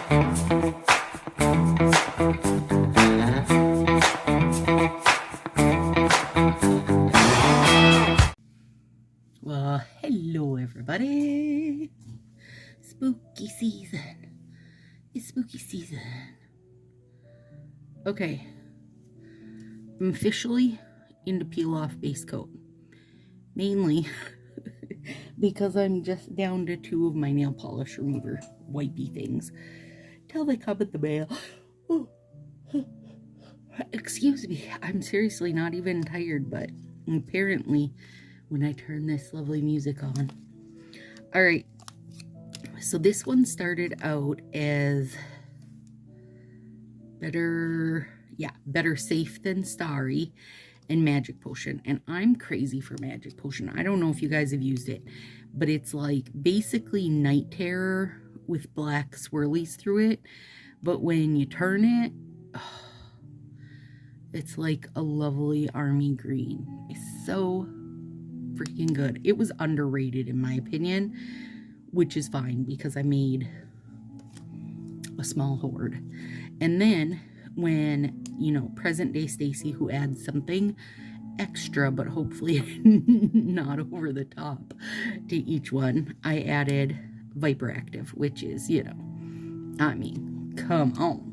Well, hello everybody. Spooky season. It's spooky season. Okay. I'm officially into peel off base coat. Mainly because I'm just down to 2 of my nail polish remover wipey things. Till they come in the mail. Oh. Excuse me. I'm seriously not even tired, but apparently when I turn this lovely music on. Alright. So this one started out as better safe than Starry and Magic Potion. And I'm crazy for Magic Potion. I don't know if you guys have used it, but it's like basically Night Terror with black swirlies through it. But when you turn it, it's like a lovely army green. It's so freaking good. It was underrated in my opinion, which is fine because I made a small hoard. And then when, you know, present day Stacy, who adds something extra, but hopefully not over the top to each one, I added Viper Active, which is, you know, I mean, come on,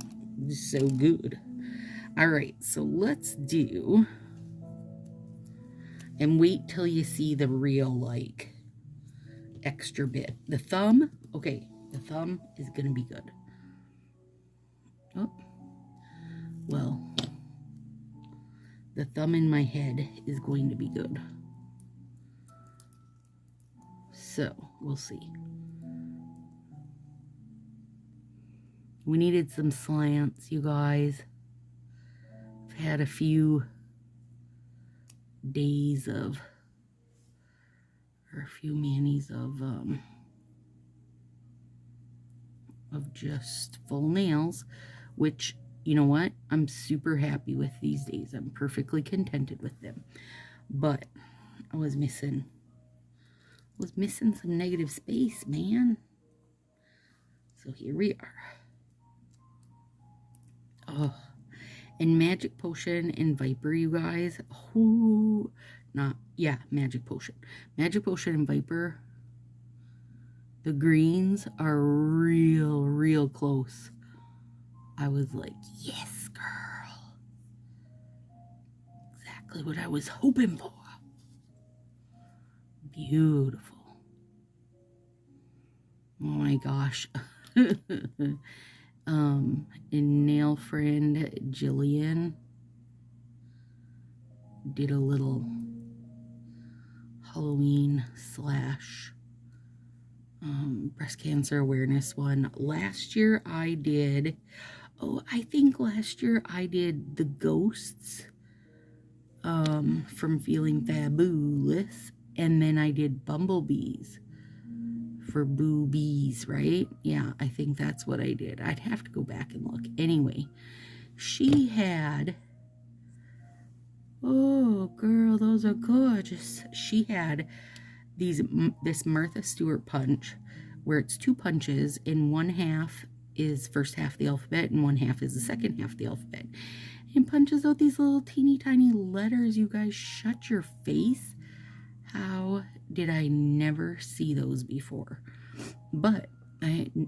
so good. All right, so let's do, and wait till you see the real, like, extra bit. The thumb, okay, the thumb is gonna be good. Oh, well, the thumb in my head is going to be good. So, we'll see. We needed some slants, you guys. I've had a few days of, or a few manis of just full nails, which, you know what, I'm super happy with these days. I'm perfectly contented with them. But I was missing some negative space, man. So here we are. Oh, and Magic Potion and Viper, you guys. Oh, Magic Potion. Magic Potion and Viper. The greens are real close. I was like, yes, girl. Exactly what I was hoping for. Beautiful. Oh my gosh. And nail friend Jillian did a little Halloween / breast cancer awareness one. Last year I did, last year I did the ghosts from Feeling Fabulous, and then I did bumblebees for boobies, right? Yeah, I think that's what I did. I'd have to go back and look. Anyway, she had, oh girl, those are gorgeous. She had this Martha Stewart punch where it's 2 punches, and one half is first half of the alphabet and one half is the second half of the alphabet, and punches out these little teeny tiny letters. You guys, shut your face. How did I never see those before? But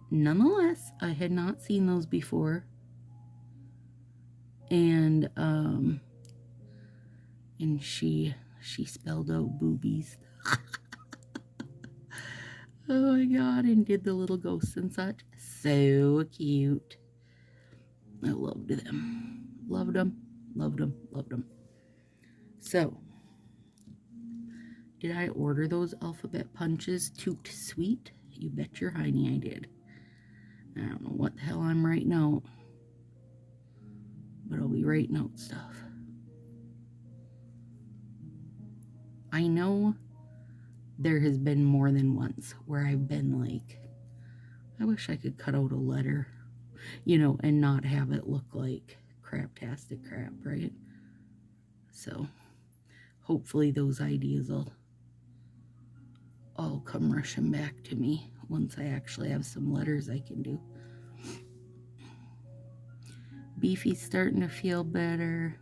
nonetheless, I had not seen those before. And she spelled out boobies. Oh my god, and did the little ghosts and such. So cute. I loved them. Loved them. So, did I order those alphabet punches toot sweet? You bet your hiney I did. I don't know what the hell I'm writing out, but I'll be writing out stuff. I know there has been more than once where I've been like, I wish I could cut out a letter, you know, and not have it look like craptastic crap, right? So, hopefully those ideas will all come rushing back to me once I actually have some letters I can do. Beefy's starting to feel better.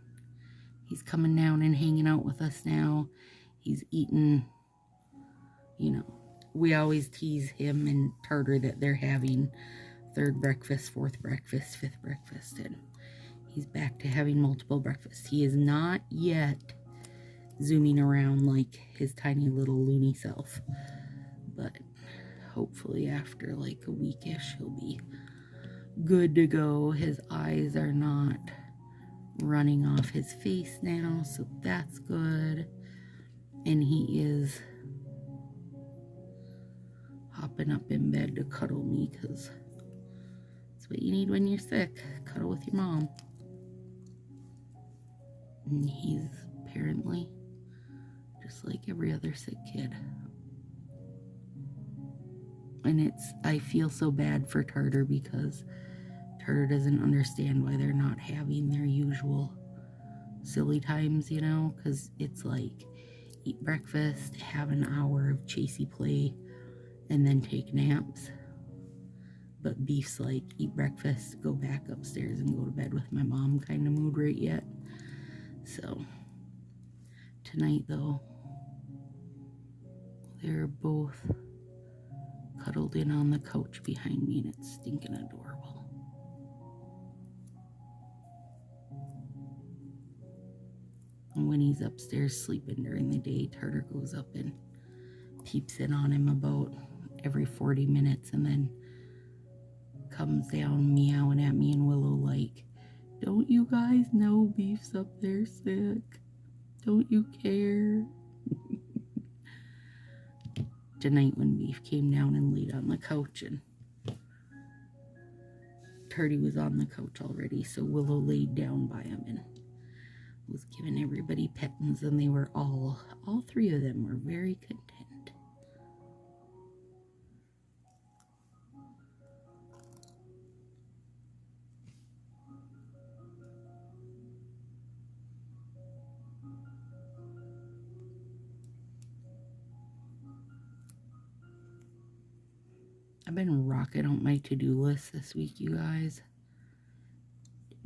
He's coming down and hanging out with us now. He's eating, you know, we always tease him and Tartar that they're having third breakfast, fourth breakfast, fifth breakfast, and he's back to having multiple breakfasts. He is not yet zooming around like his tiny little loony self, but hopefully after like a weekish he'll be good to go. His eyes are not running off his face now, so that's good. And he is hopping up in bed to cuddle me, because that's what you need when you're sick. Cuddle with your mom. And he's apparently just like every other sick kid. And I feel so bad for Tartar, because Tartar doesn't understand why they're not having their usual silly times, you know, because it's like eat breakfast, have an hour of chasey play, and then take naps. But Beef's like eat breakfast, go back upstairs and go to bed with my mom kind of mood right yet. So tonight though, they're both cuddled in on the couch behind me, and it's stinking adorable. And when he's upstairs sleeping during the day, Tartar goes up and peeps in on him about every 40 minutes and then comes down meowing at me and Willow like, don't you guys know Beef's up there sick? Don't you care? Tonight when Beef came down and laid on the couch, and Turdy was on the couch already, so Willow laid down by him and was giving everybody pettings, and they were all three of them were very content. I've been rocking out my to-do list this week, you guys.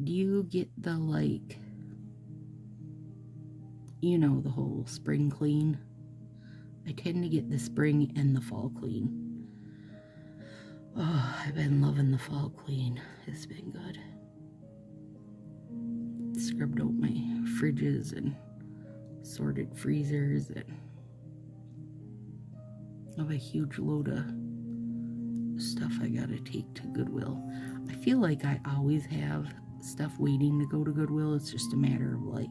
Do you get the, like, you know, the whole spring clean? I tend to get the spring and the fall clean. Oh, I've been loving the fall clean. It's been good. Scrubbed out my fridges and sorted freezers, and I have a huge load of stuff I gotta take to Goodwill. I feel like I always have stuff waiting to go to Goodwill. It's just a matter of like,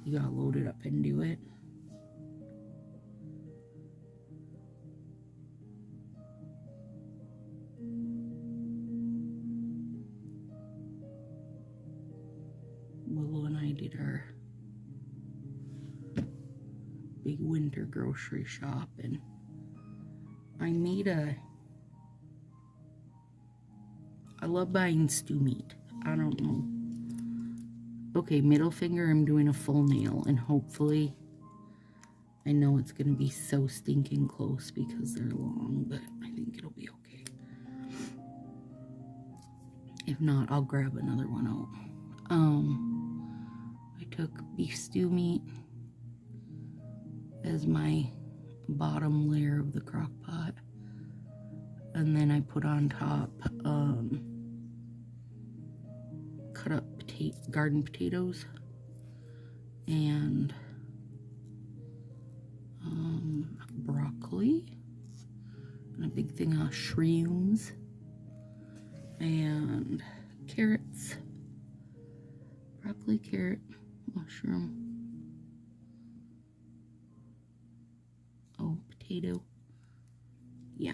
you gotta load it up and do it. Willow and I did our big winter grocery shop, and I made I love buying stew meat. I don't know. Okay, middle finger, I'm doing a full nail, and hopefully, I know it's going to be so stinking close because they're long, but I think it'll be okay. If not, I'll grab another one out. I took beef stew meat as my bottom layer of the crock pot, and then I put on top cut up garden potatoes and broccoli and a big thing of shrooms and carrots, broccoli, carrot, mushroom, potato, yeah,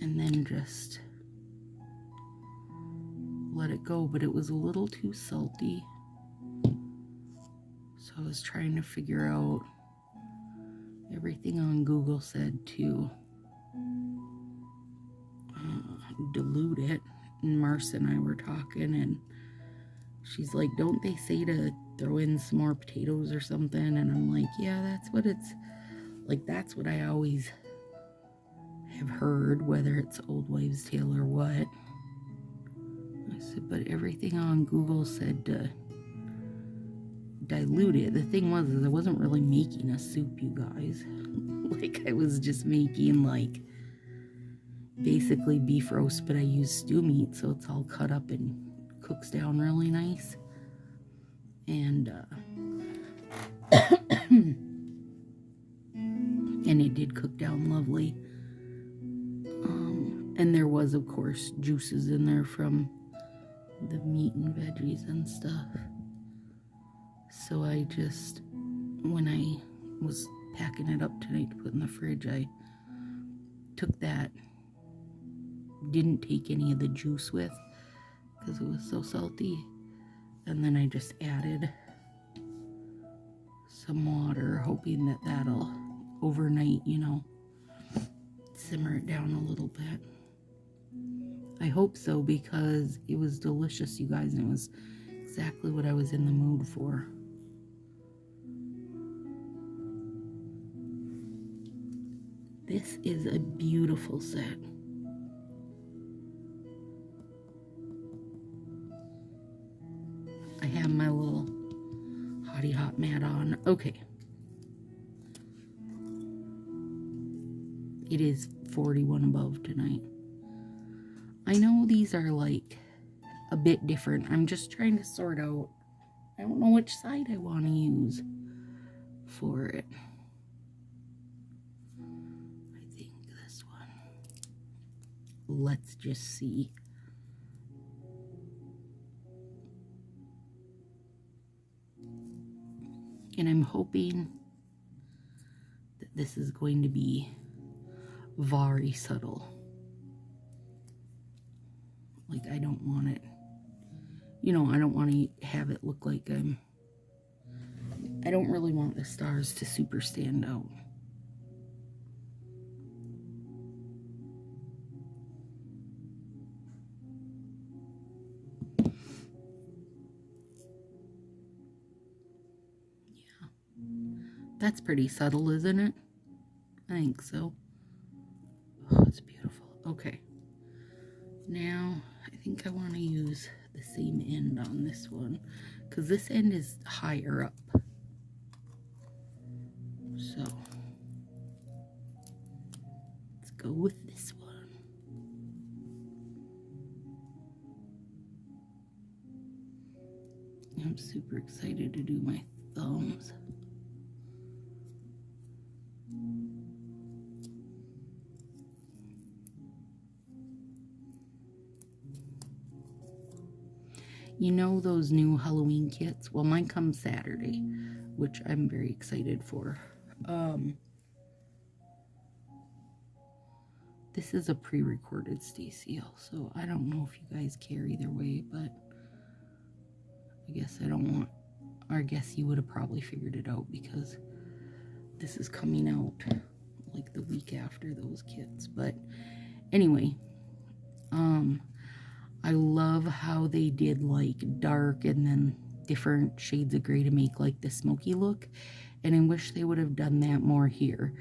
and then just let it go, but it was a little too salty, so I was trying to figure out. Everything on Google said to dilute it, and Marcia and I were talking, and she's like, don't they say to throw in some more potatoes or something? And I'm like, yeah, that's what it's like, that's what I always have heard, whether it's Old Wives' Tale or what. I said, but everything on Google said to dilute it. The thing was, is I wasn't really making a soup, you guys. Like, I was just making, like, basically beef roast, but I use stew meat, so it's all cut up and cooks down really nice. And, and it did cook down lovely. And there was, of course, juices in there from the meat and veggies and stuff. So I just, when I was packing it up tonight to put in the fridge, I took that, didn't take any of the juice with because it was so salty, and then I just added some water, hoping that that'll overnight, you know, simmer it down a little bit. I hope so, because it was delicious, you guys, and it was exactly what I was in the mood for. This is a beautiful set. I have my little hottie hot mat on. Okay. It is 41 above tonight. I know these are like a bit different. I'm just trying to sort out, I don't know which side I want to use for it. I think this one. Let's just see. And I'm hoping that this is going to be very subtle. Like, I don't want it, you know, I don't want to have it look like I don't really want the stars to super stand out. Yeah. That's pretty subtle, isn't it? I think so. Oh, it's beautiful. Okay. Now, I think I want to use the same end on this one, because this end is higher up. So, let's go with this one. I'm super excited to do my thumbs. You know those new Halloween kits? Well, mine comes Saturday, which I'm very excited for. This is a pre-recorded Stacy, so I don't know if you guys care either way, but I guess I don't want, or I guess you would have probably figured it out, because this is coming out like the week after those kits. But anyway, I love how they did like dark and then different shades of gray to make like the smoky look, and I wish they would have done that more here.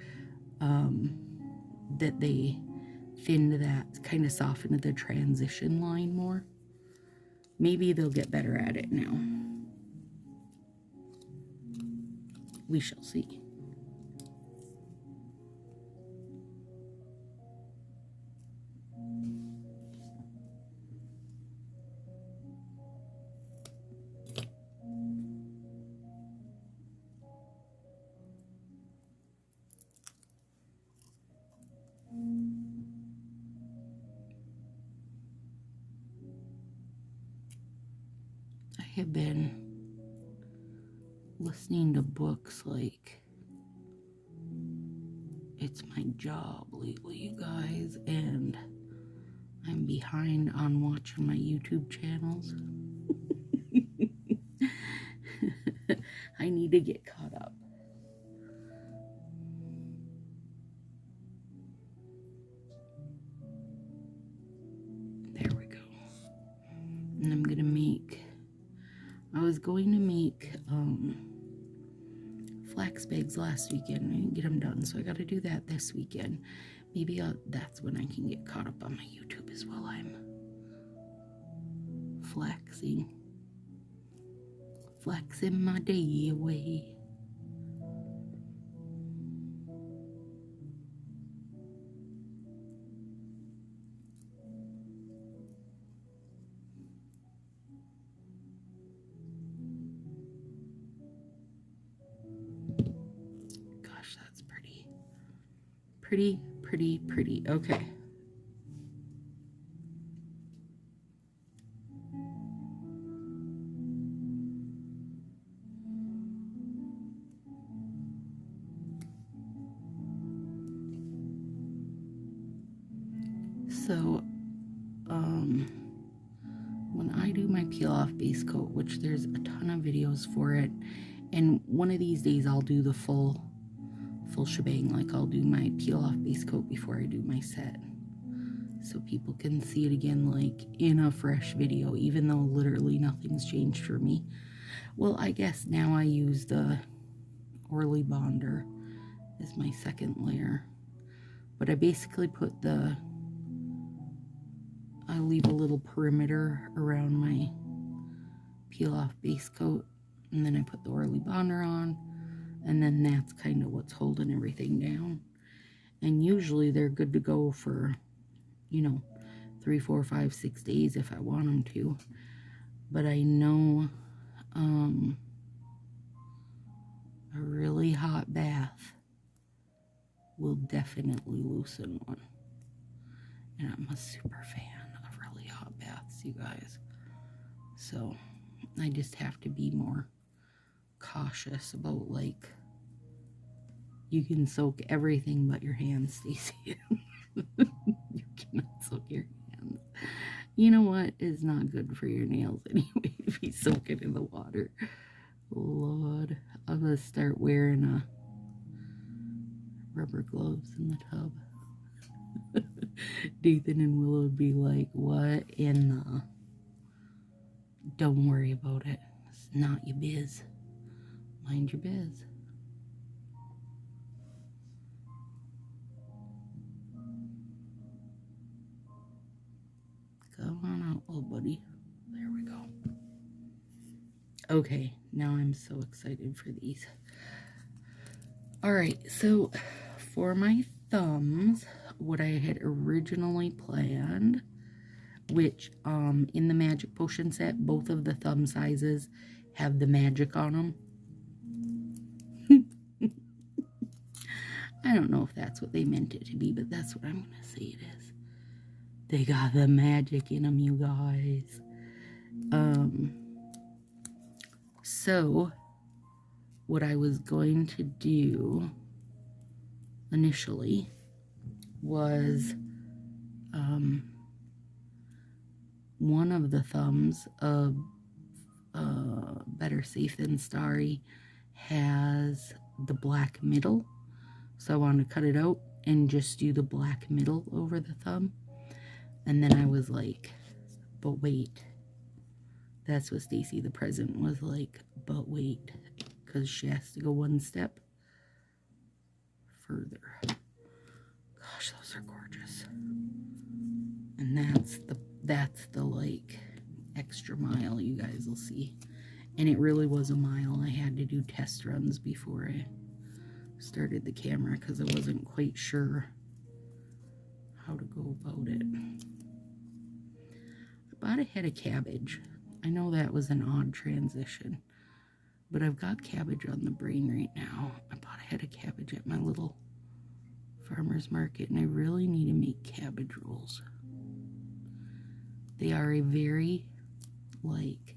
That they thinned that, kind of softened the transition line more. Maybe they'll get better at it now. We shall see. I have been listening to books like it's my job lately, you guys, and I'm behind on watching my YouTube channels. I need to get caught up. There we go. And I'm gonna make, I was going to make flax bags last weekend. I didn't get them done, so I got to do that this weekend. Maybe that's when I can get caught up on my YouTube as well. I'm flexing my day away. Gosh, that's pretty. Okay. So, when I do my peel off base coat, which there's a ton of videos for it, and one of these days I'll do the full shebang, like I'll do my peel off base coat before I do my set, so people can see it again, like in a fresh video, even though literally nothing's changed for me. Well, I guess now I use the Orly Bonder as my second layer, but I basically put I leave a little perimeter around my peel off base coat, and then I put the Orly Bonder on, and then that's kind of what's holding everything down. And usually they're good to go for, 3, 4, 5, 6 days if I want them to. But I know a really hot bath will definitely loosen one. And I'm a super fan of really hot baths, you guys. So I just have to be more cautious about, like, you can soak everything but your hands, Stacy. You cannot soak your hands. You know what is not good for your nails anyway to be soaking in the water. Lord, I'm gonna start wearing rubber gloves in the tub. Nathan and Willow would be like, what in the... Don't worry about it. It's not your biz. Mind your biz. Go on out, little buddy. There we go. Okay, now I'm so excited for these. Alright, so for my thumbs, what I had originally planned, which in the Magic Potion set, both of the thumb sizes have the magic on them. I don't know if that's what they meant it to be, but that's what I'm going to say it is. They got the magic in them, you guys. So what I was going to do initially was one of the thumbs of Better Safe Than Starry has the black middle, so I wanted to cut it out and just do the black middle over the thumb. And then I was like, but wait, that's what Stacy the present was like, but wait, because she has to go one step further. Gosh, those are gorgeous. And that's the like extra mile, you guys will see. And it really was a mile. I had to do test runs before I started the camera because I wasn't quite sure how to go about it. I bought a head of cabbage. I know that was an odd transition, but I've got cabbage on the brain right now. I bought a head of cabbage at my little farmer's market, and I really need to make cabbage rolls. They are a very, like,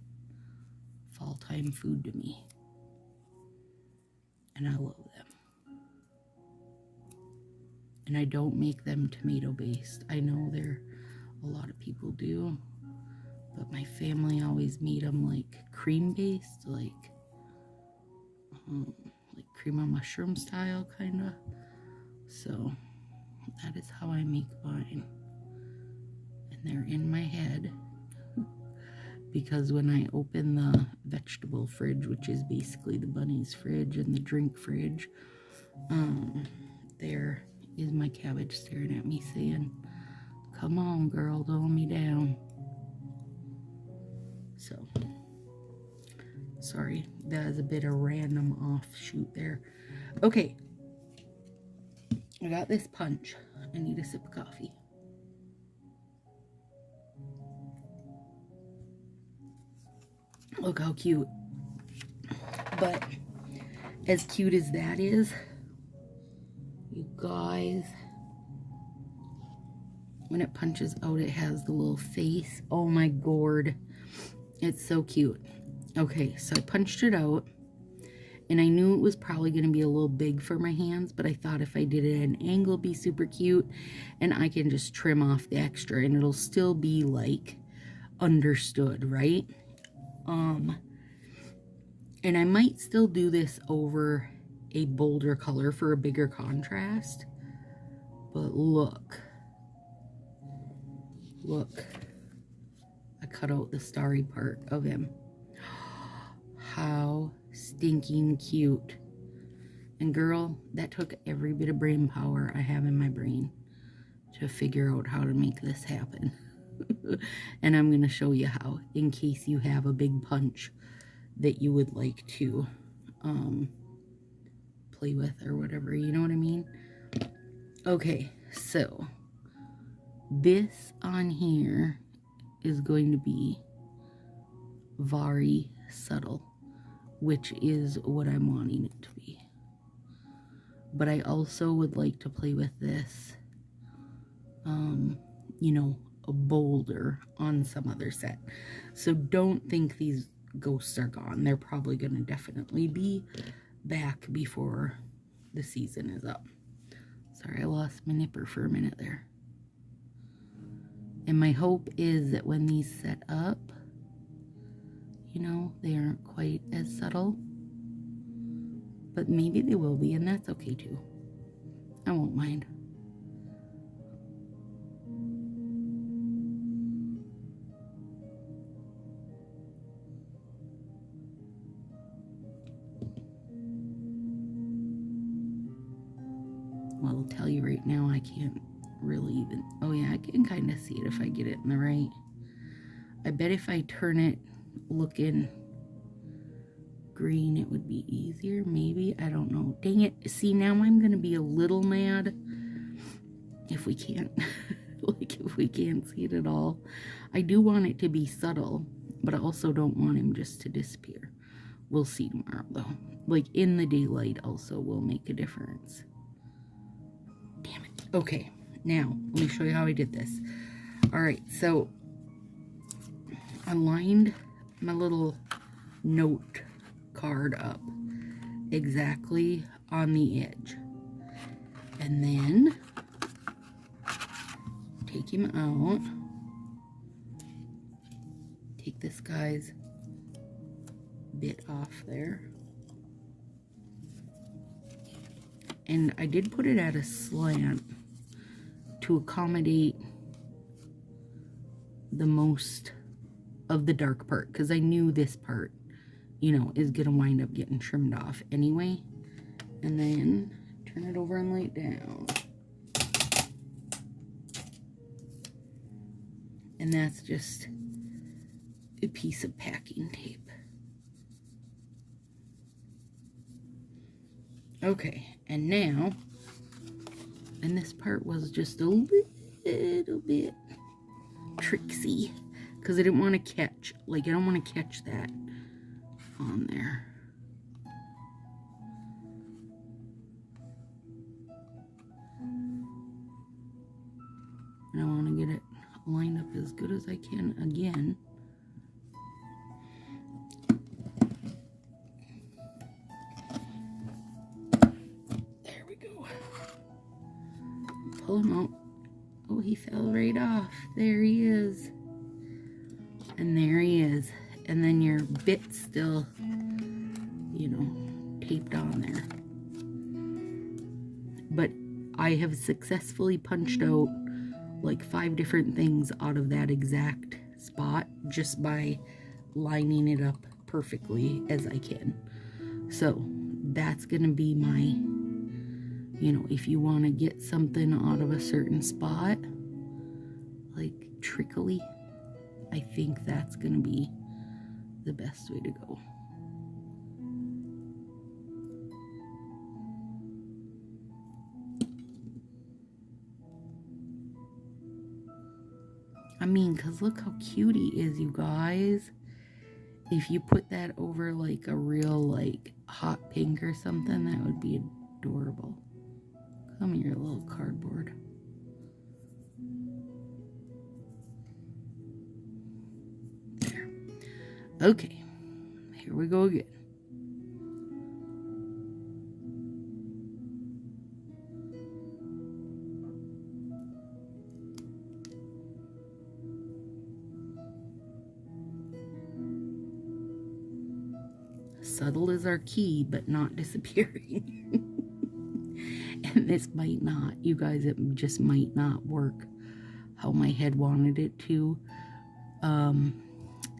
fall-time food to me, and I love them. And I don't make them tomato-based. I know a lot of people do, but my family always made them like cream-based, like cream of mushroom style, kind of. So that is how I make mine. And they're in my head because when I open the vegetable fridge, which is basically the bunny's fridge and the drink fridge, they're is my cabbage staring at me saying, come on, girl, don't let me down. So, sorry, that is a bit of random offshoot there. Okay, I got this punch. I need a sip of coffee. Look how cute. But as cute as that is, you guys, when it punches out, it has the little face. Oh my gourd. It's so cute. Okay, so I punched it out, and I knew it was probably going to be a little big for my hands, but I thought if I did it at an angle, it'd be super cute, and I can just trim off the extra, and it'll still be, like, understood, right? And I might still do this over a bolder color for a bigger contrast, but look, I cut out the starry part of him. How stinking cute. And girl, that took every bit of brain power I have in my brain to figure out how to make this happen. And I'm going to show you how, in case you have a big punch that you would like to play with or whatever, you know what I mean? Okay, so this on here is going to be very subtle, which is what I'm wanting it to be. But I also would like to play with this, you know, a bolder on some other set. So don't think these ghosts are gone. They're probably going to definitely be back before the season is up. Sorry, I lost my nipper for a minute there. And my hope is that when these set up, you know, they aren't quite as subtle. But maybe they will be, and that's okay too. I won't mind. Well, I'll tell you right now, I can't really even... Oh yeah, I can kind of see it if I get it in the right. I bet if I turn it looking green, it would be easier. Maybe. I don't know. Dang it. See, now I'm going to be a little mad if we can't... like, if we can't see it at all. I do want it to be subtle, but I also don't want him just to disappear. We'll see tomorrow, though. Like, in the daylight also will make a difference. Damn it. Okay, now, let me show you how I did this. Alright, so I lined my little note card up exactly on the edge. And then take him out. Take this guy's bit off there. And I did put it at a slant to accommodate the most of the dark part, because I knew this part, you know, is going to wind up getting trimmed off anyway. And then turn it over and lay it down. And that's just a piece of packing tape. Okay, and now, and this part was just a little bit tricksy, because I didn't want to catch, like, I don't want to catch that on there. And I want to get it lined up as good as I can again. There we go. Pull him out. Oh, he fell right off. There he is. And there he is. And then your bit's still, you know, taped on there. But I have successfully punched out like 5 different things out of that exact spot just by lining it up perfectly as I can. So that's gonna be my, you know, if you want to get something out of a certain spot, like trickly, I think that's going to be the best way to go. I mean, because look how cute he is, you guys. If you put that over like a real like hot pink or something, that would be adorable. Come here, little cardboard. There. Okay, here we go again. Subtle is our key, but not disappearing. And this might not, you guys, it just might not work how my head wanted it to.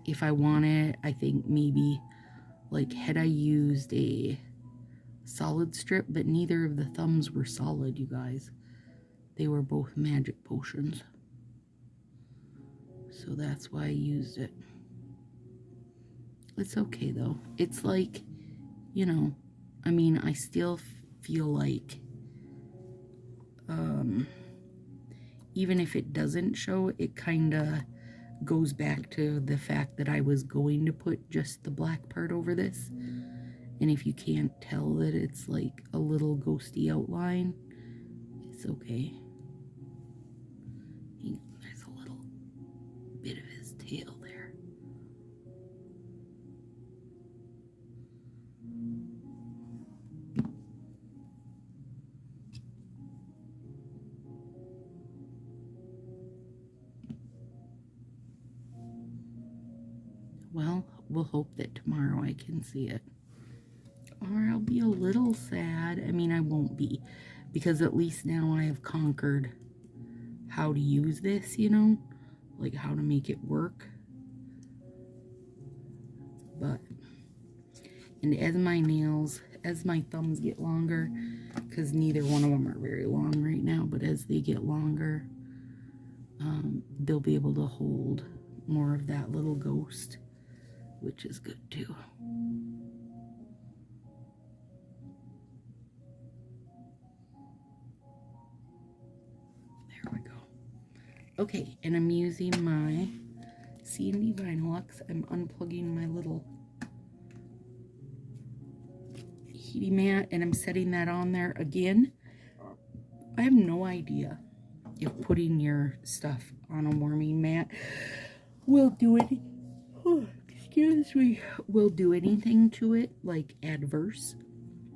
If I wanted, I think maybe, like, had I used a solid strip, but neither of the thumbs were solid, you guys. They were both magic potions. So that's why I used it. It's okay though. It's like, you know, I mean, I still feel like, even if it doesn't show, it kind of goes back to the fact that I was going to put just the black part over this. And if you can't tell that it's like a little ghosty outline, it's okay. There's a little bit of his tail there. Well, we'll hope that tomorrow I can see it. Or I'll be a little sad. I mean, I won't be. Because at least now I have conquered how to use this, you know? Like how to make it work. But, and as my thumbs get longer, because neither one of them are very long right now, but as they get longer, they'll be able to hold more of that little ghost, which is good too. There we go. Okay, and I'm using my C&D Vinylux. I'm unplugging my little heating mat, and I'm setting that on there again. I have no idea if putting your stuff on a warming mat will do it. Oh, excuse me. Will do anything to it, like adverse.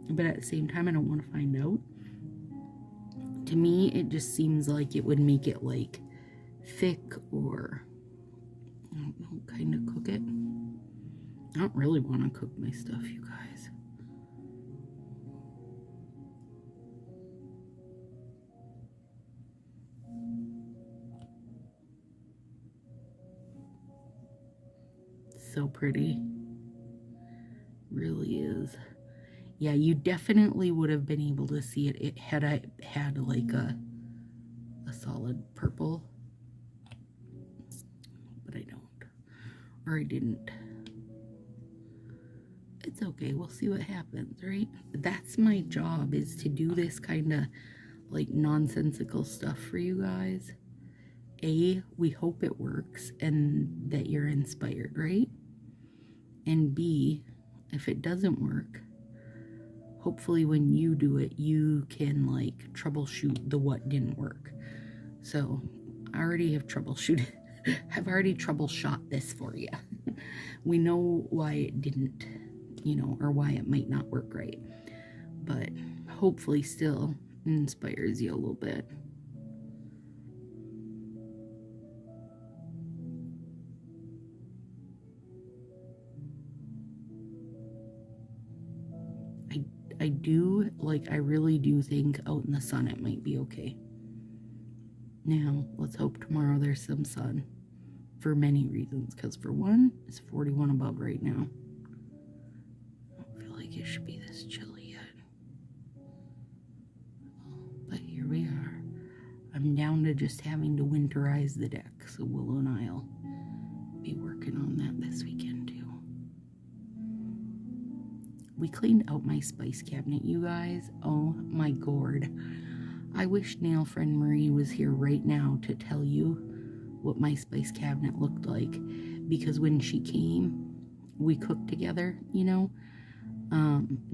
But at the same time, I don't want to find out. To me, it just seems like it would make it like thick, or I don't know, kind of cook it. I don't really want to cook my stuff, you guys. So pretty. Really is. Yeah, you definitely would have been able to see it had I had like a solid purple. But I don't. Or I didn't. It's okay. We'll see what happens, right? That's my job, is to do this kind of like nonsensical stuff for you guys. A, we hope it works and that you're inspired, right? And B, if it doesn't work, hopefully when you do it, you can like troubleshoot the what didn't work. So I already have troubleshooted. I've already troubleshot this for you. We know why it didn't, you know, or why it might not work right. But hopefully still inspires you a little bit. I really do think out in the sun it might be okay. Now, let's hope tomorrow there's some sun for many reasons. Because for one, it's 41 above right now. I don't feel like it should be this chilly yet. down to just having to winterize the deck. So Willow and I'll be working on that this weekend too. We cleaned out my spice cabinet, you guys. Oh my gourd. I wish nail friend Marie was here right now to tell you what my spice cabinet looked like. Because when she came, we cooked together, you know.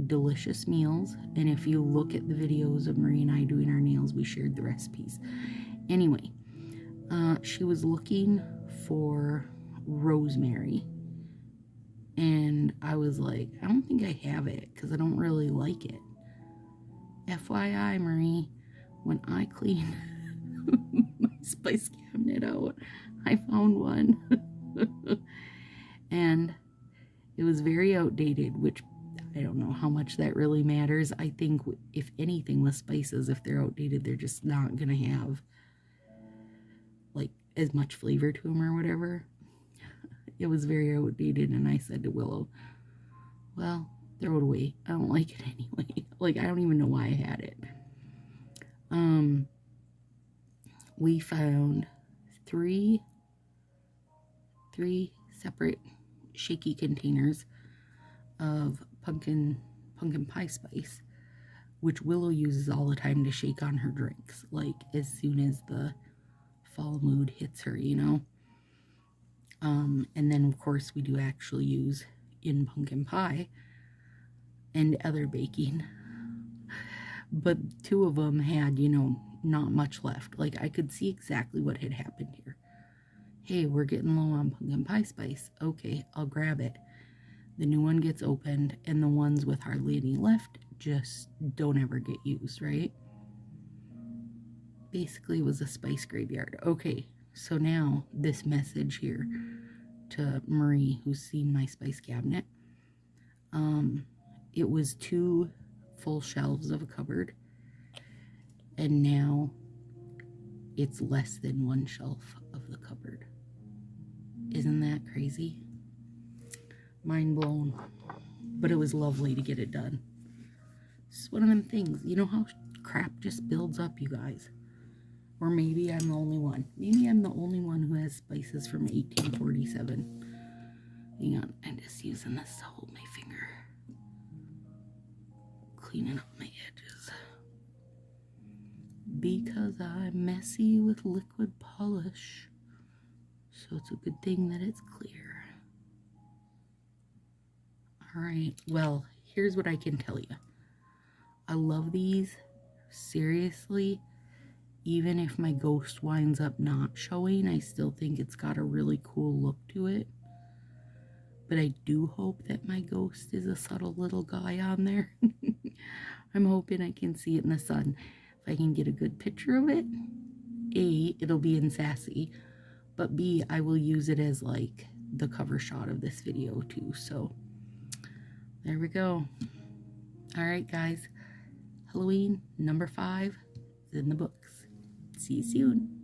Delicious meals. And if you look at the videos of Marie and I doing our nails, we shared the recipes. Anyway, she was looking for rosemary. And I was like, I don't think I have it because I don't really like it. FYI, Marie, when I cleaned my spice cabinet out, I found one. And it was very outdated, which I don't know how much that really matters. I think if anything with spices, if they're outdated, they're just not going to have like as much flavor to them or whatever. It was very outdated, and I said to Willow, well, throw it away. I don't like it anyway. Like, I don't even know why I had it. We found three separate shaky containers of pumpkin pie spice, which Willow uses all the time to shake on her drinks, like as soon as the fall mood hits her, you know. And then of course we do actually use in pumpkin pie and other baking, but two of them had, you know, not much left. Like, I could see exactly what had happened here. Hey, we're getting low on pumpkin pie spice. Okay, I'll grab it. The new one gets opened, and the ones with hardly any left just don't ever get used, right? Basically, it was a spice graveyard. Okay, so now this message here to Marie, who's seen my spice cabinet. It was 2 full shelves of a cupboard, and now it's less than 1 shelf of the cupboard. Isn't that crazy? Mind blown. But it was lovely to get it done. It's one of them things. You know how crap just builds up, you guys? Or maybe I'm the only one. Maybe I'm the only one who has spices from 1847. Hang on, I'm just using this to hold my finger. Cleaning up my edges. Because I'm messy with liquid polish. So it's a good thing that it's clear. Alright, well, here's what I can tell you. I love these. Seriously. Even if my ghost winds up not showing, I still think it's got a really cool look to it. But I do hope that my ghost is a subtle little guy on there. I'm hoping I can see it in the sun. If I can get a good picture of it, A, it'll be in Sassy, but B, I will use it as like the cover shot of this video too. So there we go. All right, guys. Halloween number 5 is in the books. See you soon.